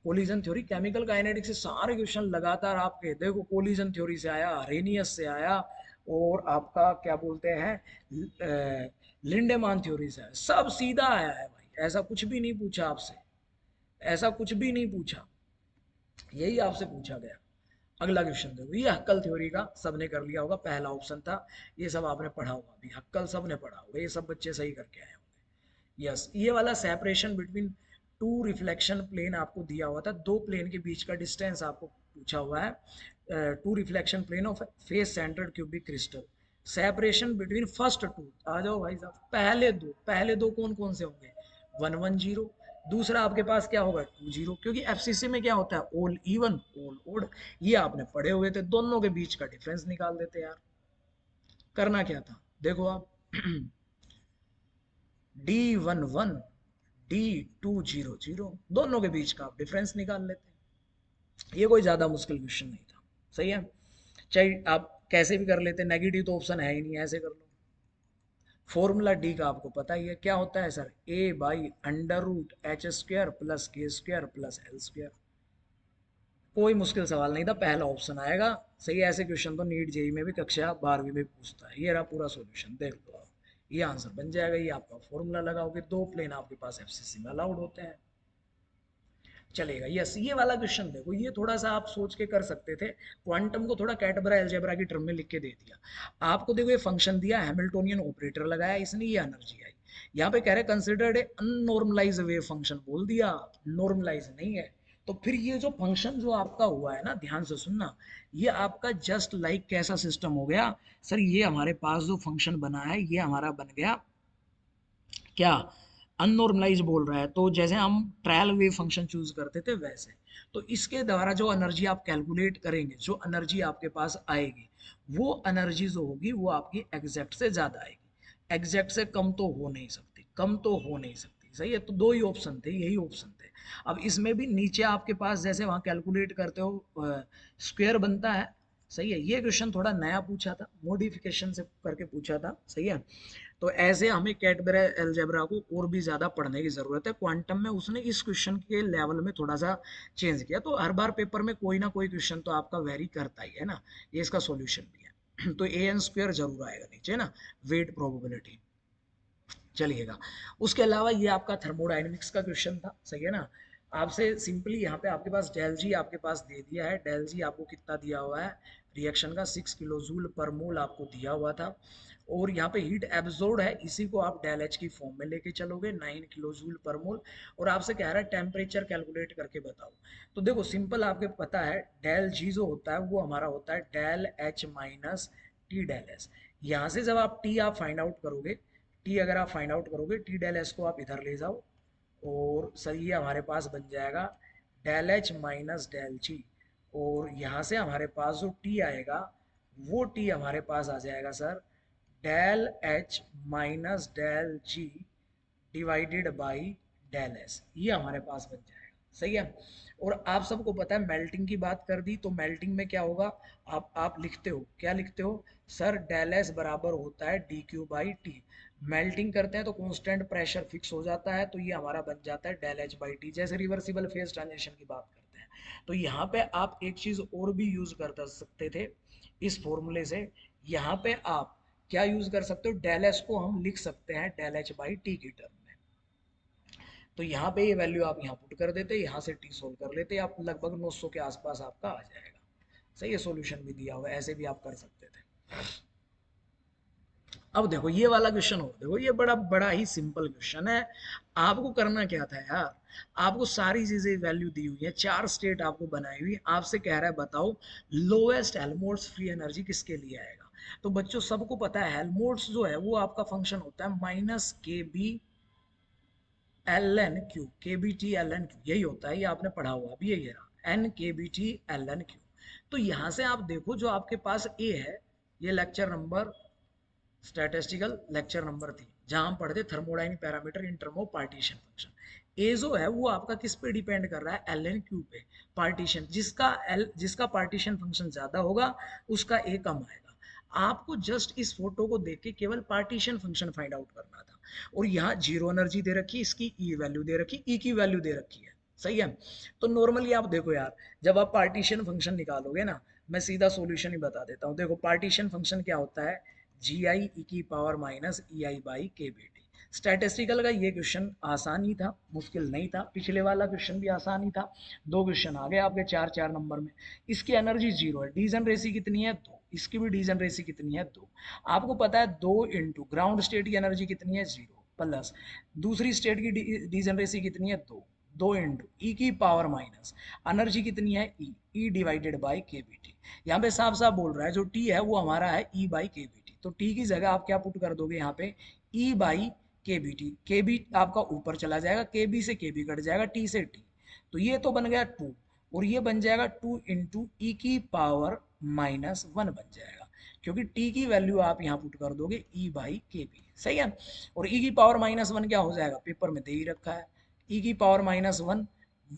कोलिजन थ्योरी केमिकल काइनेटिक्स से सारे क्वेश्चन लगातार आपके, देखो कोलिजन थ्योरी से आया, अरेनियस से आया, और आपका क्या बोलते हैं लिंडेमान थ्योरी से आया, सब सीधा आया है भाई, ऐसा कुछ भी नहीं पूछा आपसे, ऐसा कुछ भी नहीं पूछा, यही आपसे पूछा गया। अगला क्वेश्चन देखो, ये हक्कल थ्योरी का सबने कर लिया होगा, पहला ऑप्शन था, ये सब आपने पढ़ा होगा, अभी हक्कल सबने पढ़ा होगा, ये सब बच्चे सही करके आए होंगे। यस, ये वाला separation between two reflection plane आपको दिया हुआ था, दो प्लेन के बीच का डिस्टेंस आपको पूछा हुआ है, two reflection plane of face centred cubic crystal, separation between first two, आ जाओ भाई साहब, पहले दो कौन कौन से होंगे, 1 1 0, दूसरा आपके पास क्या होगा 2 0, क्योंकि एफसीसी में क्या होता है ऑल इवन ऑल ओड, ये आपने पढ़े हुए थे, दोनों के बीच का डिफरेंस निकाल देते यार। करना क्या था, देखो आप D11 D200, दोनों के बीच का आप डिफरेंस निकाल लेते, ये कोई ज्यादा मुश्किल क्वेश्चन नहीं था, सही है। चाहे आप कैसे भी कर लेते, नेगेटिव तो ऑप्शन है ही नहीं, ऐसे कर लो। फॉर्मूला डी का आपको पता ही है क्या होता है sir, A/√h² plus k² plus l², कोई मुश्किल सवाल नहीं था, पहला ऑप्शन आएगा, सही है। ऐसे क्वेश्चन तो नीट जेई में भी कक्षा 12वीं में पूछता है, ये रहा पूरा सॉल्यूशन, देख लो आप, ये आंसर बन जाएगा। ये आपका फॉर्मूला लगाओगे, 2 प्लेन आपके पास एफसीसी में अलाउड होते हैं। चलेगा। यस, ये वाला क्वेश्चन देखो, ये थोड़ा सा आप सोच के कर सकते थे। क्वांटम को थोड़ा कैटबरा अलजेब्रा की टर्म में लिख के दे दिया आपको। देखो ये फंक्शन दिया, हैमिल्टोनियन ऑपरेटर लगाया इसने, ये एनर्जी आई। यहाँ पे कह रहे कंसिडर्ड ए अननॉर्मलाइज वेव फंक्शन बोल दिया, नॉर्मलाइज नहीं है। तो फिर ये जो फंक्शन जो आपका हुआ है ना, ध्यान से सुनना, ये आपका जस्ट लाइक कैसा सिस्टम हो गया सर, ये हमारे पास जो फंक्शन बना है ये हमारा बन गया क्या, अननॉर्मलाइज बोल रहा है। तो जैसे हम ट्रायल वेव फंक्शन चूज करते थे वैसे, तो इसके द्वारा जो एनर्जी आप कैलकुलेट करेंगे, जो एनर्जी आपके पास आएगी, वो एनर्जी जो होगी वो आपकी एग्जैक्ट से ज्यादा आएगी। एग्जैक्ट से कम तो हो नहीं सकती, कम तो हो नहीं सकती। सही है, तो दो ही ऑप्शन थे, यही ऑप्शन थे। अब इसमें भी नीचे आपके पास जैसे वहां कैलकुलेट करते हो स्क्वायर बनता है। सही है, ये क्वेश्चन थोड़ा नया पूछा था, मॉडिफिकेशन से करके पूछा था। सही है, तो ऐसे हमें कैडबरा अलजेब्रा को और भी ज़्यादा पढ़ने की ज़रूरत है। क्वांटम में उसने इस क्वेश्चन के लेवल में थोड़ा सा चेंज किया, तो हर बार पेपर में कोई ना कोई क्वेश्चन तो आपका वेरी करता ही है ना। ये इसका सॉल्यूशन भी है। तो ए एन स्क्वायर जरूर आएगा नीचे ना, वेट प्रोबेबिलिटी। चलिएगा, उसके अलावा ये आपका थर्मोडाइनमिक्स का क्वेश्चन था। सही है ना, आपसे सिंपली यहाँ पे आपके पास डेल जी आपके पास दे दिया है। डेल जी आपको कितना दिया हुआ है, रिएक्शन का 6 किलो जूल पर मोल आपको दिया हुआ था। और यहाँ पे हीट एब्जॉर्ब है, इसी को आप डेल एच की फॉर्म में लेके चलोगे, 9 किलो जूल पर मोल। और आपसे कह रहा है टेम्परेचर कैलकुलेट करके बताओ। तो देखो सिंपल, आपके पता है डेल जी जो होता है वो हमारा होता है del H minus T del S. यहाँ से जब आप टी आप फाइंड आउट करोगे, टी अगर आप फाइंड आउट करोगे, टी डेल एस को आप इधर ले जाओ, और सर ये हमारे पास बन जाएगा डेल एच माइनस डेल जी। और यहाँ से हमारे पास जो टी आएगा, वो टी हमारे पास आ जाएगा sir del H minus del G divided by del S, ये हमारे पास बन जाएगा। सही है, और आप सबको पता है मेल्टिंग की बात कर दी, तो मेल्टिंग में क्या होगा, आप लिखते हो, क्या लिखते हो सर, डेल एस बराबर होता है D Q by T. Melting करते हैं तो कांस्टेंट प्रेशर फिक्स हो जाता है, तो ये हमारा बन जाता है डेल एच बाई टी। जैसे रिवर्सिबल फेज ट्रांजिशन की बात करते हैं, तो यहाँ पे आप एक चीज और भी यूज कर सकते थे इस फॉर्मूले से। यहाँ पे आप क्या यूज कर सकते हो, डेल एस को हम लिख सकते हैं डेल एच बाई टी की टर्म में। तो यहाँ पे ये वैल्यू आप यहाँ पुट कर देते, यहाँ से टी सोल्व कर लेते, आप लगभग 900 के आसपास आपका आ जाएगा। सही है, सॉल्यूशन भी दिया हुआ है, ऐसे भी आप कर सकते थे। अब देखो ये वाला क्वेश्चन हो, देखो ये बड़ा बड़ा ही सिंपल क्वेश्चन है। आपको करना क्या था यार, आपको सारी चीजें वैल्यू दी हुई है, 4 स्टेट आपको बनाई हुई, आपसे कह रहा है बताओ लोएस्ट हेल्महोल्ट्ज फ्री एनर्जी किसके लिए आएगा। तो बच्चों सबको पता है हेल्महोल्ट्ज जो है वो आपका फंक्शन होता है minus K B L N Q, K B T L N Q, यही होता है, ये आपने पढ़ा हुआ अभी, यही रहा N K B T L N Q. तो यहाँ से आप देखो जो आपके पास ए है, ये lecture number statistical lecture number 3, जहां हम पढ़ते thermodynamic parameter in term of partition function. ए जो है वो आपका किस पे डिपेंड कर रहा है, एल एन क्यू पे। पार्टीशन जिसका पार्टीशन फंक्शन ज्यादा होगा उसका ए कम आएगा। आपको जस्ट इस फोटो को देख के केवल पार्टीशन फंक्शन फाइंड आउट करना था। और यहाँ जीरो एनर्जी दे रखी, इसकी ई वैल्यू दे रखी, ई की वैल्यू दे रखी है। सही है, तो नॉर्मली आप देखो यार, जब आप पार्टीशन फंक्शन निकालोगे ना, मैं सीधा सॉल्यूशन ही बता देता हूँ। देखो पार्टीशन फंक्शन क्या होता है, जी आई ई की power minus E I by के बी टी। स्टैटिस्टिकल का ये क्वेश्चन आसान ही था, मुश्किल नहीं था। पिछले वाला क्वेश्चन भी आसान ही था, 2 क्वेश्चन आ गए आपके 4 4 नंबर में। इसकी एनर्जी जीरो है, डीजन रेसी कितनी है 2, इसकी भी डीजन रेसी कितनी है 2। आपको पता है 2 इंटू ग्राउंड स्टेट की एनर्जी कितनी है 0, प्लस दूसरी स्टेट की डीजन रेसी कितनी है 2, 2 इंटू ई की पावर माइनस एनर्जी कितनी है ई, ई डिवाइडेड बाई के बी टी। यहाँ पे साफ साफ बोल रहा है जो टी है वो हमारा है ई बाई के बी टी। तो टी की जगह आप क्या पुट कर दोगे यहाँ पे, ई बाई के बी टी। के बी आपका ऊपर चला जाएगा, के बी से के बी कट जाएगा, टी से टी, तो ये तो बन गया 2। और ये बन जाएगा 2 इंटू ई की पावर माइनस 1 बन जाएगा, क्योंकि टी की वैल्यू आप यहाँ पुट कर दोगे ई बाई के बी। सही है, और ई की पावर माइनस 1 क्या हो जाएगा, पेपर में दे ही रखा है, ई की पावर माइनस 1,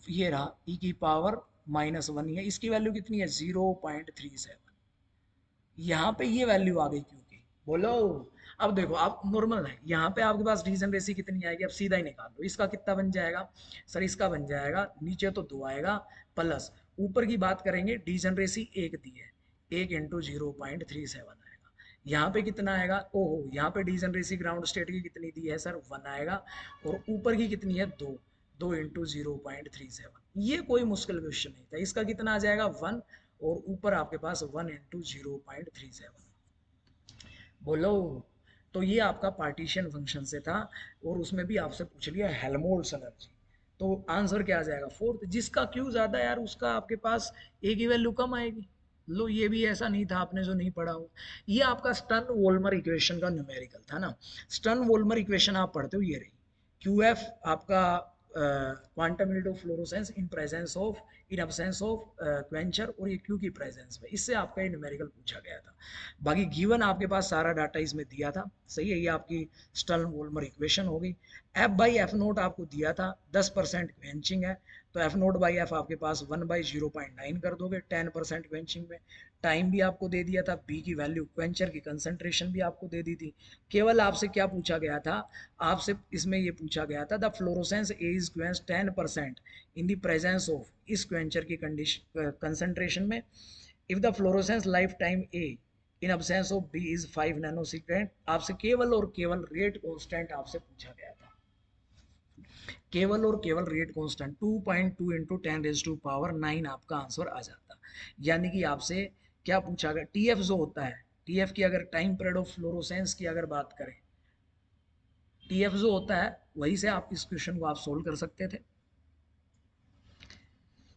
ये रहा ई की पावर माइनस 1 है, इसकी वैल्यू कितनी है 0.37। यहाँ पे ये वैल्यू आ गई क्योंकि, बोलो। अब देखो आप नॉर्मल है, यहाँ पे आपके पास डीजन रेसी कितनी आएगी, अब सीधा ही निकाल लो, इसका कितना बन जाएगा सर, इसका बन जाएगा नीचे तो 2 आएगा, प्लस ऊपर की बात करेंगे डीजन रेसी 1 दी है, 1 इंटू 0.37 आएगा। यहाँ पे कितना आएगा, ओहो यहाँ पे डिजनरेसी ग्राउंड स्टेट की कितनी दी है सर, 1 आएगा, और ऊपर की कितनी है, 2, 2 इंटू 0.37, ये कोई मुश्किल क्वेश्चन नहीं था, इसका कितना आ जाएगा 1, और ऊपर आपके पास 1 इंटू 0.37, बोलो। तो ये आपका पार्टीशन फंक्शन से था, और उसमें भी आपसे पूछ लिया हेल्महोल्ट्ज एनर्जी, तो आंसर क्या आ जाएगा 4th, जिसका क्यू ज्यादा यार उसका आपके पास ए की वैल्यू कम आएगी। लो ये भी ऐसा नहीं था आपने जो नहीं पढ़ा हो। ये आपका स्टर्न वोल्मर इक्वेशन का न्यूमेरिकल था ना। स्टर्न वोल्मर इक्वेशन आप पढ़ते हो, ये रही क्यू एफ आपका quantum unit of fluorescence in presence of, in absence of Quencher, और ये क्यू की प्रेजेंस में, इससे आपका ये न्यूमेरिकल पूछा गया था। बाकी गिवन आपके पास सारा डाटा इसमें दिया था, सही है, ये आपकी स्टर्न वोल्मर इक्वेशन हो गई। एफ बाई एफ नोट आपको दिया था, 10% क्वेंचिंग है, तो एफ नोट बाई एफ आपके पास 1/0.9 कर दोगे 10% क्वेंचिंग में। टाइम भी आपको दे दिया था, बी की वैल्यू, क्वेंचर की कंसंट्रेशन भी आपको दे दी थी। केवल आपसे क्या पूछा गया था, आपसे इसमें ये पूछा गया था the fluorescence A is quench 10% in the presence of, इस क्वेंचर की कंडीशन कंसंट्रेशन में, if the fluorescence life time A in absence of B is 5 nanosecond. आपसे केवल और केवल रेट कांस्टेंट आपसे पूछा गया था, केवल और केवल रेट कांस्टेंट, 2.2 इंटू 10⁻⁹ आपका आंसर आ जाता। यानी कि आपसे क्या पूछा गया, टीएफ जो होता है, टीएफ की अगर टाइम पीरियड ऑफ फ्लोरोसेंस की अगर बात करें, टीएफ जो होता है वही से आप इस क्वेश्चन को आप सोल्व कर सकते थे।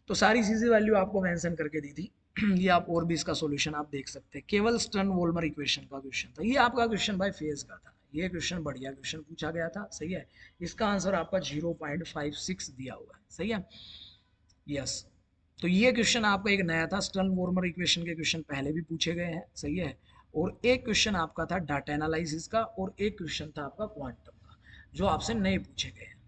तो सारी चीजें वैल्यू आपको मेंशन करके दी थी। ये आप और भी इसका सॉल्यूशन आप देख सकते हैं, केवल स्टर्न वोल्मर इक्वेशन का क्वेश्चन था ये आपका क्वेश्चन भाई फेज का था, ये क्वेश्चन बढ़िया क्वेश्चन पूछा गया था, सही है। इसका आंसर आपका 0.56 दिया हुआ है, सही है, यस। तो ये क्वेश्चन आपका एक नया था, स्टर्न वोल्मर इक्वेशन के क्वेश्चन पहले भी पूछे गए हैं, सही है। और एक क्वेश्चन आपका था डाटा एनालिसिस का, और एक क्वेश्चन था आपका क्वांटम का, जो आपसे नए पूछे गए हैं।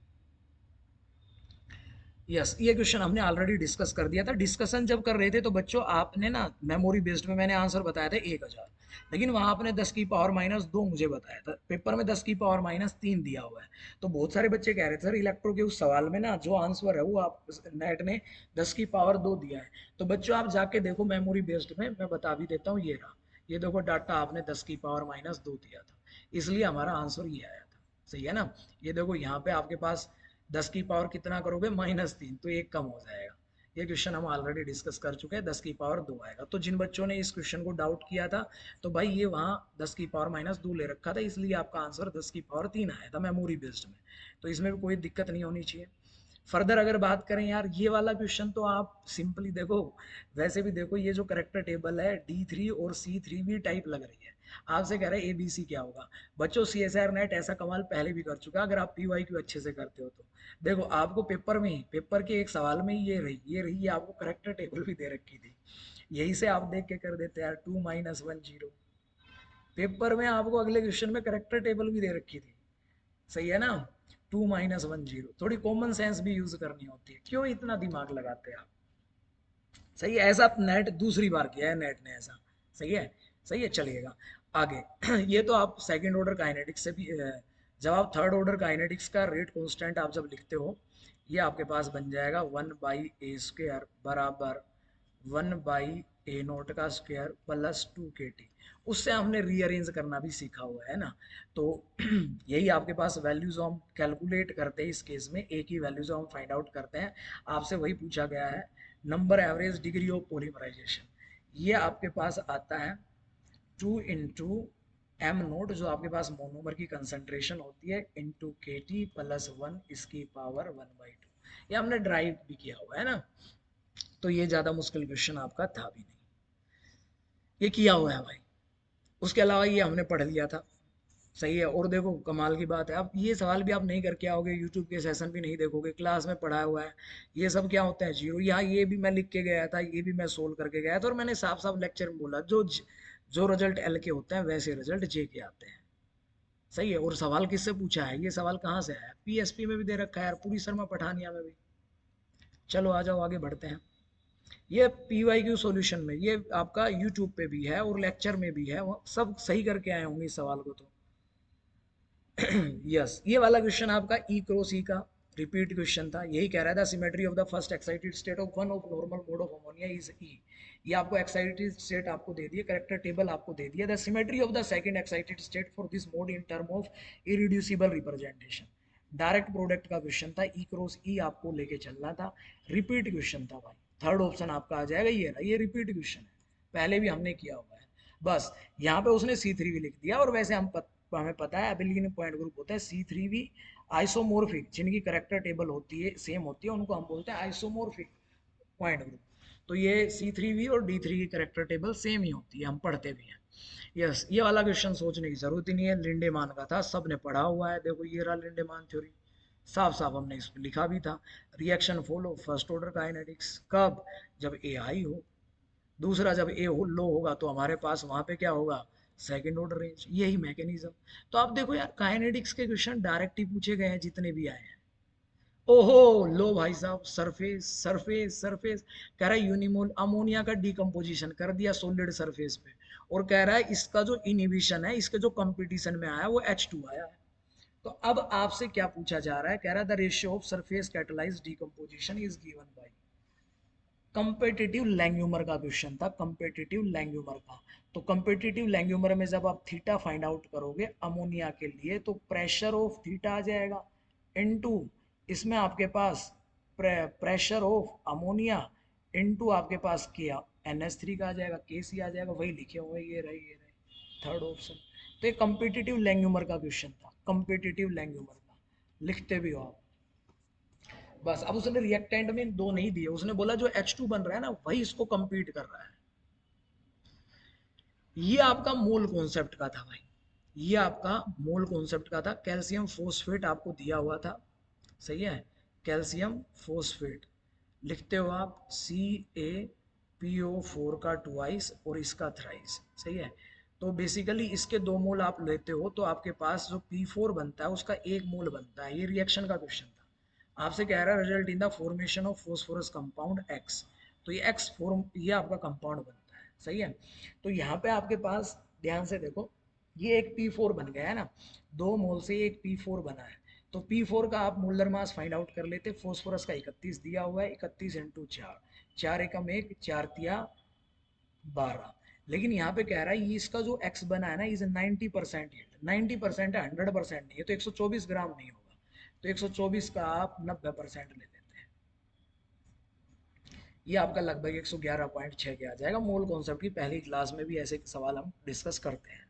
यस, ये क्वेश्चन हमने ऑलरेडी डिस्कस कर दिया था। डिस्कशन जब कर रहे थे तो बच्चों आपने ना मेमोरी बेस्ड में मैंने आंसर बताया था 1000, लेकिन वहां आपने 10⁻⁻2 मुझे बताया था, पेपर में 10⁻3 दिया हुआ है। तो बहुत सारे बच्चे कह रहे थे सर इलेक्ट्रो के उस सवाल में ना जो आंसर है वो आप नेट ने 10⁻2 दिया है। तो बच्चों आप जाके देखो मेमोरी बेस्ड में, मैं बता भी देता हूँ, ये रहा, ये देखो डाटा आपने 10⁻2 दिया था, इसलिए हमारा आंसर ये आया था, सही है ना। ये देखो यहाँ पे आपके पास 10 की पावर कितना करोगे, -3, तो एक कम हो जाएगा। ये क्वेश्चन हम ऑलरेडी डिस्कस कर चुके हैं, 10⁻2 आएगा। तो जिन बच्चों ने इस क्वेश्चन को डाउट किया था, तो भाई ये वहाँ 10⁻2 ले रखा था, इसलिए आपका आंसर 10⁻3 आया था मेमोरी बेस्ड में। तो इसमें भी कोई दिक्कत नहीं होनी चाहिए। फर्दर अगर बात करें यार, ये वाला क्वेश्चन तो आप सिंपली देखो, वैसे भी देखो ये जो करेक्टर टेबल है D3 और C3 भी टाइप लग रही है। आपसे कह रहे हैं ABC क्या होगा। बच्चों CSR नेट ऐसा कमाल पहले भी कर चुका है, अगर आप PYQ अच्छे से करते हो तो। देखो आपको पेपर में ही, पेपर के एक सवाल में ही ये आपको करेक्टर टेबल भी दे रखी थी, यही से आप देख के कर देते यार, 2-1 0। पेपर में आपको अगले क्वेश्चन में करेक्टर टेबल भी दे रखी थी, सही है ना। 2-1 0, थोड़ी कॉमन सेंस भी यूज करनी होती है, क्यों इतना दिमाग लगाते हैं आप, सही है। ऐसा नेट दूसरी बार किया है नेट ने ऐसा, सही है, सही है, चलिएगा आगे। ये तो आप सेकंड ऑर्डर काइनेटिक्स से भी जब आप थर्ड ऑर्डर काइनेटिक्स का रेट कांस्टेंट आप जब लिखते हो, ये आपके पास बन जाएगा 1/a² बराबर 1/a0 का स्क्वायर प्लस 2kT। उससे हमने रीअरेंज करना भी सीखा हुआ है ना। तो यही आपके पास वैल्यूज हम कैलकुलेट करते हैं, इस केस में ए की वैल्यूज हम फाइंड आउट करते हैं। आपसे वही पूछा गया है, number average degree of polymerization, ये आपके पास आता है 2 × m0, जो आपके पास मोनोमर की कंसंट्रेशन होती है, इंटू KT + 1 इसकी पावर 1/2। ये हमने ड्राइव भी किया हुआ है ना, तो ये ज़्यादा मुश्किल क्वेश्चन आपका था भी नहीं, ये किया हुआ है भाई। उसके अलावा ये हमने पढ़ लिया था, सही है। और देखो कमाल की बात है, आप ये सवाल भी आप नहीं करके आओगे, यूट्यूब के सेशन भी नहीं देखोगे, क्लास में पढ़ा हुआ है, ये सब क्या होता है जीरो। यहाँ ये भी मैं लिख के गया था, ये भी मैं सोल्व करके गया था, और मैंने साफ साफ लेक्चर में बोला जो रिजल्ट L के होते हैं वैसे रिजल्ट J के आते हैं, सही है। और सवाल किससे पूछा है, ये सवाल कहाँ से आया, PSP में भी दे रखा है यार, पूरी शर्मा पठानिया में भी। चलो आ जाओ आगे बढ़ते हैं। ये PYQ सॉल्यूशन में, ये आपका यूट्यूब पे भी है और लेक्चर में भी है, वो सब सही करके आए होंगे इस सवाल को तो। यस, ये वाला क्वेश्चन आपका E × E का रिपीट क्वेश्चन था, यही कह रहा था symmetry of the first excited state of one of normal mode of ammonia is E. ये आपको एक्साइटेड स्टेट आपको दे दिया, करेक्टर टेबल आपको दे दिया, the symmetry of the second excited state for this mode in term of irreducible representation. Direct product का क्वेश्चन था, ई क्रॉस ई आपको लेके चलना था, रिपीट क्वेश्चन था भाई। थर्ड ऑप्शन आपका आ जाएगा, ये रहा, ये रिपीट क्वेश्चन है, पहले भी हमने किया हुआ है। बस यहाँ पे उसने C3 भी लिख दिया, और वैसे हमें पता है एबिलियन पॉइंट ग्रुप होता है C3 आइसोमोर्फिक, जिनकी करेक्टर टेबल होती है सेम होती है, उनको हम बोलते हैं आइसोमोर्फिक पॉइंट ग्रुप। तो ये C3V और D3 की करेक्टर टेबल सेम ही होती है, हम पढ़ते भी हैं। यस, ये वाला क्वेश्चन सोचने की जरूरत ही नहीं है, लिंडेमान का था, सबने पढ़ा हुआ है। देखो ये रहा लिंडेमान थ्योरी, साफ साफ हमने इसमें लिखा भी था। Reaction follow first order kinetics कब, जब ए हाई हो। दूसरा, जब ए लो होगा तो हमारे पास वहां पे क्या होगा, सेकंड ऑर्डर रेंज, यही मैकेनिज्म। तो आप देखो यार, काइनेटिक्स के क्वेश्चन डायरेक्ट ही पूछे गए हैं जितने भी आए हैं। ओहो, लो भाई साहब, सरफेस सरफेस सरफेस, कह रहा है यूनिमोल अमोनिया का डिकम्पोजिशन कर दिया सॉलिड सरफेस पे, और कह रहा है इसका जो इनिबिशन है, इसके जो कंपटीशन में आया वो H2 आया है। तो अब आपसे क्या पूछा जा रहा है, कह रहा है the ratio of surface catalyse decomposition is given by. Competitive Langmuir का क्वेश्चन था, कंपेटिटिव लैंग्यूमर का। तो कंपेटिटिव लैंग्यूमर में जब आप थीटा फाइंड आउट करोगे अमोनिया के लिए, तो प्रेशर ऑफ थीटा आ जाएगा इनटू, इसमें आपके पास प्रेशर ऑफ अमोनिया इनटू आपके पास के NH3 का आ जाएगा, KC आ जाएगा, वही लिखे हुए, ये रहे थर्ड ऑप्शन। तो ये कंपेटिटिव लैंग्यूमर का क्वेश्चन था, कंपेटिटिव लैंग्यूमर का, लिखते भी हो आप। बस अब उसने रिएक्टेंट में दो नहीं दिए, उसने बोला जो H2 बन रहा है ना वही इसको कंपीट कर रहा है। ये आपका मूल कॉन्सेप्ट का था भाई, ये आपका मूल कॉन्सेप्ट का था। कैल्शियम फोस्फेट आपको दिया हुआ था, सही है, कैल्शियम फोस्फेट लिखते हो आप, CaPO4 का ट्वाइस और इसका थ्राइस, सही है। तो बेसिकली इसके दो मोल आप लेते हो तो आपके पास जो P4 बनता है उसका एक मोल बनता है। ये रिएक्शन का क्वेश्चन था, आपसे कह रहा है result in the formation of phosphorus compound X। तो ये X फॉर्म, ये आपका कंपाउंड बनता है, सही है। तो यहाँ पे आपके पास ध्यान से देखो, ये एक P4 बन गया है ना, 2 मोल से एक P4 बना है। तो P4 का आप मोलर मास फाइंड आउट कर लेते, फोस्फोरस का 31 दिया हुआ है, 31 इंटू 4, 4 एकम 1, 4 तिया 12। लेकिन यहाँ पे कह रहा है ये इसका जो X बना है ना, इज 90%, 90% है, 100% नहीं है, तो 124 ग्राम नहीं होगा। तो 124 का आप 90% ले लेते हैं, ये आपका लगभग 111.6 के आ जाएगा। मोल कॉन्सेप्ट की पहली क्लास में भी ऐसे सवाल हम डिस्कस करते हैं।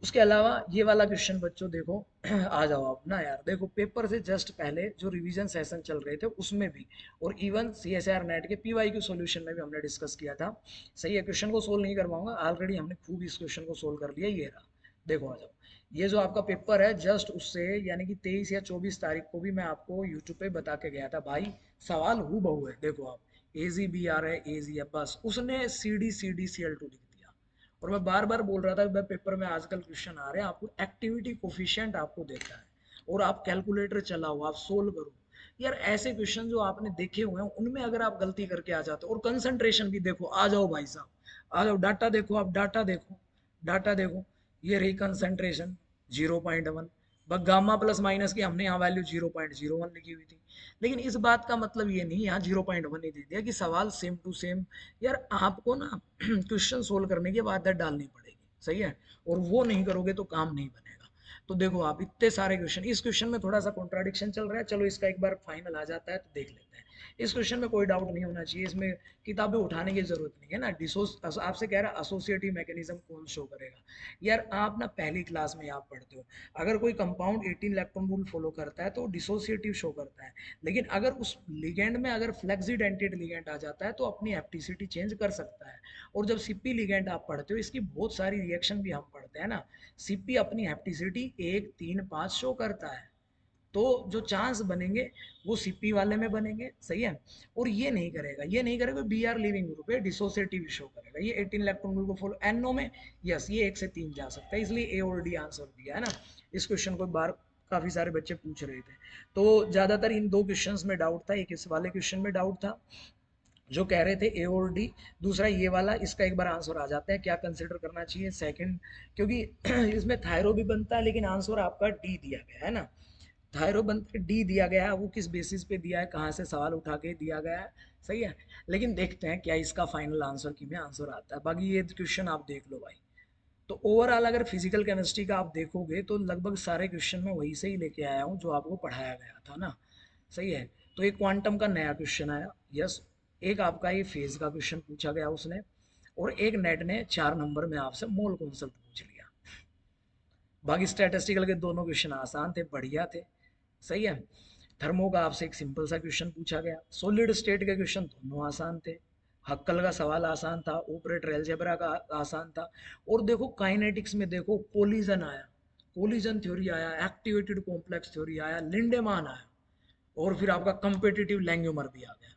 उसके अलावा ये वाला क्वेश्चन बच्चों देखो, आ जाओ आप ना यार, देखो पेपर से जस्ट पहले जो रिवीजन सेशन चल रहे थे उसमें भी, और इवन CSIR नेट के PYQ सॉल्यूशन में भी हमने डिस्कस किया था। सही है, क्वेश्चन को सोल्व नहीं करवाऊंगा, ऑलरेडी हमने खूब इस क्वेश्चन को सोल्व कर लिया। ये रहा, देखो आ जाओ, ये जो आपका पेपर है जस्ट उससे यानी कि 23 या 24 तारीख को भी मैं आपको यूट्यूब पे बता के गया था भाई, सवाल हु बहु है। देखो आप, AZBR है, AZ है, बस उसने CD CdCl2 लिख दिया। और मैं बार बार बोल रहा था कि पेपर में आजकल क्वेश्चन आ रहे हैं, आपको एक्टिविटी कोफिशिएंट आपको देता है, और आप कैलकुलेटर चलाओ, आप सोल्व करो। यार ऐसे क्वेश्चन जो आपने देखे हुए हैं उनमें अगर आप गलती करके आ जाते हो, और कंसंट्रेशन भी देखो, आ जाओ भाई साहब, आ जाओ, डाटा देखो, आप डाटा देखो, डाटा देखो, ये रही कंसंट्रेशन 0.1, बस गामा प्लस माइनस की हमने यहाँ वैल्यू 0.01 लिखी हुई थी। लेकिन इस बात का मतलब ये नहीं यहाँ 0.1 ही दे दिया कि सवाल सेम टू सेम। यार आपको ना क्वेश्चन सोल्व करने की आदत डालनी पड़ेगी, सही है, और वो नहीं करोगे तो काम नहीं बनेगा। तो देखो आप, इतने सारे क्वेश्चन, इस क्वेश्चन में थोड़ा सा कॉन्ट्राडिक्शन चल रहा है, चलो इसका एक बार फाइनल आ जाता है तो देख लेते हैं। इस क्वेश्चन में कोई डाउट नहीं होना चाहिए, इसमें किताबें उठाने की जरूरत नहीं है ना। आपसे कह रहा है एसोसिएटिव मैकेनिज्म कौन शो करेगा। यार आप ना पहली क्लास में आप पढ़ते हो, अगर कोई कंपाउंड 18 इलेक्ट्रॉन रूल फॉलो करता है तो डिसोसिएटिव शो करता है, लेकिन अगर उस लिगेंड में अगर फ्लेक्सिडेंटेड लिगेंड आ जाता है तो अपनी एप्टिसिटी चेंज कर सकता है। और जब सीपी लिगेंड आप पढ़ते हो, इसकी बहुत सारी रिएक्शन भी हम पढ़ते हैं ना, सीपी अपनी हैप्टिसिटी 1, 3, 5 शो करता है। तो जो चांस बनेंगे वो सीपी वाले में बनेंगे, सही है। और ये नहीं करेगा, ये नहीं करेगा, BR लिविंग ग्रुप है, डिसोसिएटिव शो करेगा। ये 18 इलेक्ट्रॉन ग्रुप को फॉलो एनओ में, यस ये 1 से 3 जा सकता है, इसलिए ए और डी आंसर दिया है ना। इस क्वेश्चन को बार काफी सारे बच्चे पूछ रहे थे, तो ज्यादातर इन दो क्वेश्चंस में डाउट था, एक इस वाले क्वेश्चन में डाउट था जो कह रहे थे ए और डी, दूसरा ये वाला, इसका एक बार आंसर आ जाता है क्या कंसिडर करना चाहिए सेकंड, क्योंकि इसमें थायरो भी बनता है लेकिन आंसर आपका डी दिया गया है ना। थायरो बनते डी दिया गया है, वो किस बेसिस पे दिया है, कहाँ से सवाल उठा के दिया गया है, सही है। लेकिन देखते हैं क्या इसका फाइनल आंसर की में आंसर आता है। बाकी ये क्वेश्चन आप देख लो भाई। तो ओवरऑल अगर फिजिकल केमिस्ट्री का आप देखोगे तो लगभग सारे क्वेश्चन मैं वही से ही लेके आया हूँ जो आपको पढ़ाया गया था ना, सही है। तो एक क्वांटम का नया क्वेश्चन आया, यस। एक आपका ये फेज का क्वेश्चन पूछा गया उसने, और एक नेट ने 4 नंबर में आपसे मोल कॉन्सेप्ट पूछ लिया। बाकी स्टैटिस्टिकल के दोनों क्वेश्चन आसान थे, बढ़िया थे, सही है। थर्मो का आपसे एक सिंपल सा क्वेश्चन पूछा गया, सॉलिड स्टेट के क्वेश्चन दोनों आसान थे। हक्कल का सवाल आसान था, ऑपरेटर अलजेब्रा का आसान था। और देखो काइनेटिक्स में देखो कोलिजन आया, कोलिजन थ्योरी आया, एक्टिवेटेड कॉम्प्लेक्स थ्योरी आया, लिंडेमान आया, और फिर आपका कंपेटिटिव लैंग्यूमर भी आ गया,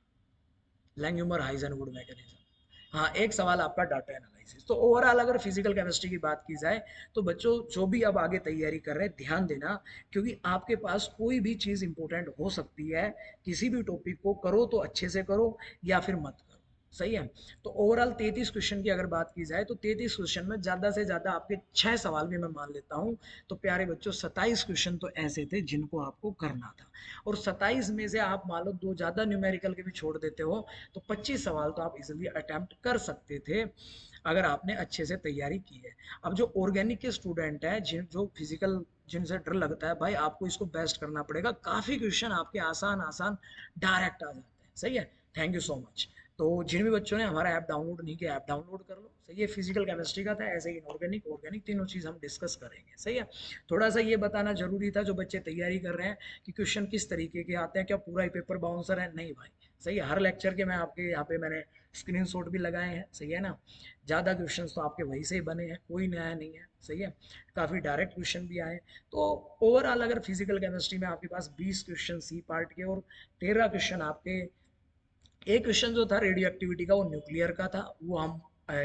लैंग्यूमर हाइजेनवुड मैकेनिज्म। हाँ, एक सवाल आपका डाटा एनालिसिस। तो ओवरऑल अगर फिजिकल केमिस्ट्री की बात की जाए तो बच्चों जो भी अब आगे तैयारी कर रहे हैं ध्यान देना, क्योंकि आपके पास कोई भी चीज़ इंपॉर्टेंट हो सकती है। किसी भी टॉपिक को करो तो अच्छे से करो या फिर मत करो, सही है। तो ओवरऑल 33 क्वेश्चन की अगर बात की जाए तो 33 क्वेश्चन में ज़्यादा से ज़्यादा आपके 6 सवाल भी मैं मान लेता हूँ। तो प्यारे बच्चों 27 क्वेश्चन तो ऐसे थे जिनको आपको करना था। और 27 में से आप मान लो 2 ज़्यादा न्यूमेरिकल के भी छोड़ देते हो तो 25 सवाल तो आप इजिली अटेम्प्ट कर सकते थे अगर आपने अच्छे से तैयारी की है। अब जो ऑर्गेनिक के स्टूडेंट हैं जिन जो फिजिकल जिनसे डर लगता है भाई, आपको इसको बेस्ट करना पड़ेगा। काफ़ी क्वेश्चन आपके आसान आसान डायरेक्ट आ जाते हैं, सही है। Thank you so much. तो जिन भी बच्चों ने हमारा ऐप डाउनलोड नहीं किया, ऐप डाउनलोड कर लो, सही है। फिजिकल केमिस्ट्री का था, ऐसे ही इनऑर्गेनिक ऑर्गेनिक तीनों चीज़ हम डिस्कस करेंगे, सही है। थोड़ा सा ये बताना जरूरी था जो बच्चे तैयारी कर रहे हैं कि क्वेश्चन किस तरीके के आते हैं, क्या पूरा ही पेपर बाउंसर है, नहीं भाई, सही है। हर लेक्चर के मैं आपके यहाँ पे मैंने स्क्रीनशॉट भी लगाए हैं, सही है ना। ज़्यादा क्वेश्चन तो आपके वही से ही बने हैं, कोई नया नहीं है, सही है। काफ़ी डायरेक्ट क्वेश्चन भी आए। तो ओवरऑल अगर फिजिकल केमिस्ट्री में आपके पास 20 क्वेश्चन सी पार्ट के और 13 क्वेश्चन आपके, एक क्वेश्चन जो था रेडियो एक्टिविटी का वो न्यूक्लियर का था, वो हम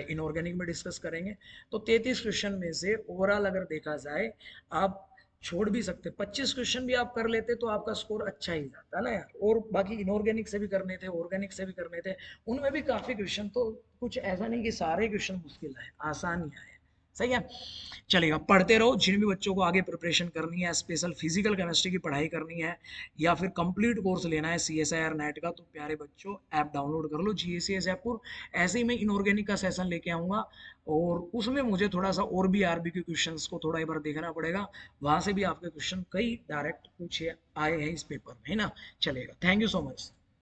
इनऑर्गेनिक में डिस्कस करेंगे। तो 33 क्वेश्चन में से ओवरऑल अगर देखा जाए, आप छोड़ भी सकते, 25 क्वेश्चन भी आप कर लेते तो आपका स्कोर अच्छा ही जाता ना यार। और बाकी इनऑर्गेनिक से भी करने थे, ऑर्गेनिक से भी करने थे, उनमें भी काफ़ी क्वेश्चन, तो कुछ ऐसा नहीं कि सारे क्वेश्चन मुश्किल आए, आसान ही आए, सही है। चलेगा, पढ़ते रहो। जिन भी बच्चों को आगे प्रिपरेशन करनी है, स्पेशल फिजिकल केमिस्ट्री की पढ़ाई करनी है या फिर कंप्लीट कोर्स लेना है CSIR नेट का, तो प्यारे बच्चों ऐप डाउनलोड कर लो GACS जयपुर। ऐसे ही मैं इनऑर्गेनिक का सेशन लेके आऊँगा, और उसमें मुझे थोड़ा सा और भी आरबी के क्वेश्चंस को थोड़ा एक बार देखना पड़ेगा। वहाँ से भी आपके क्वेश्चन कई डायरेक्ट पूछे आए हैं इस पेपर में, है ना। चलेगा, थैंक यू सो मच।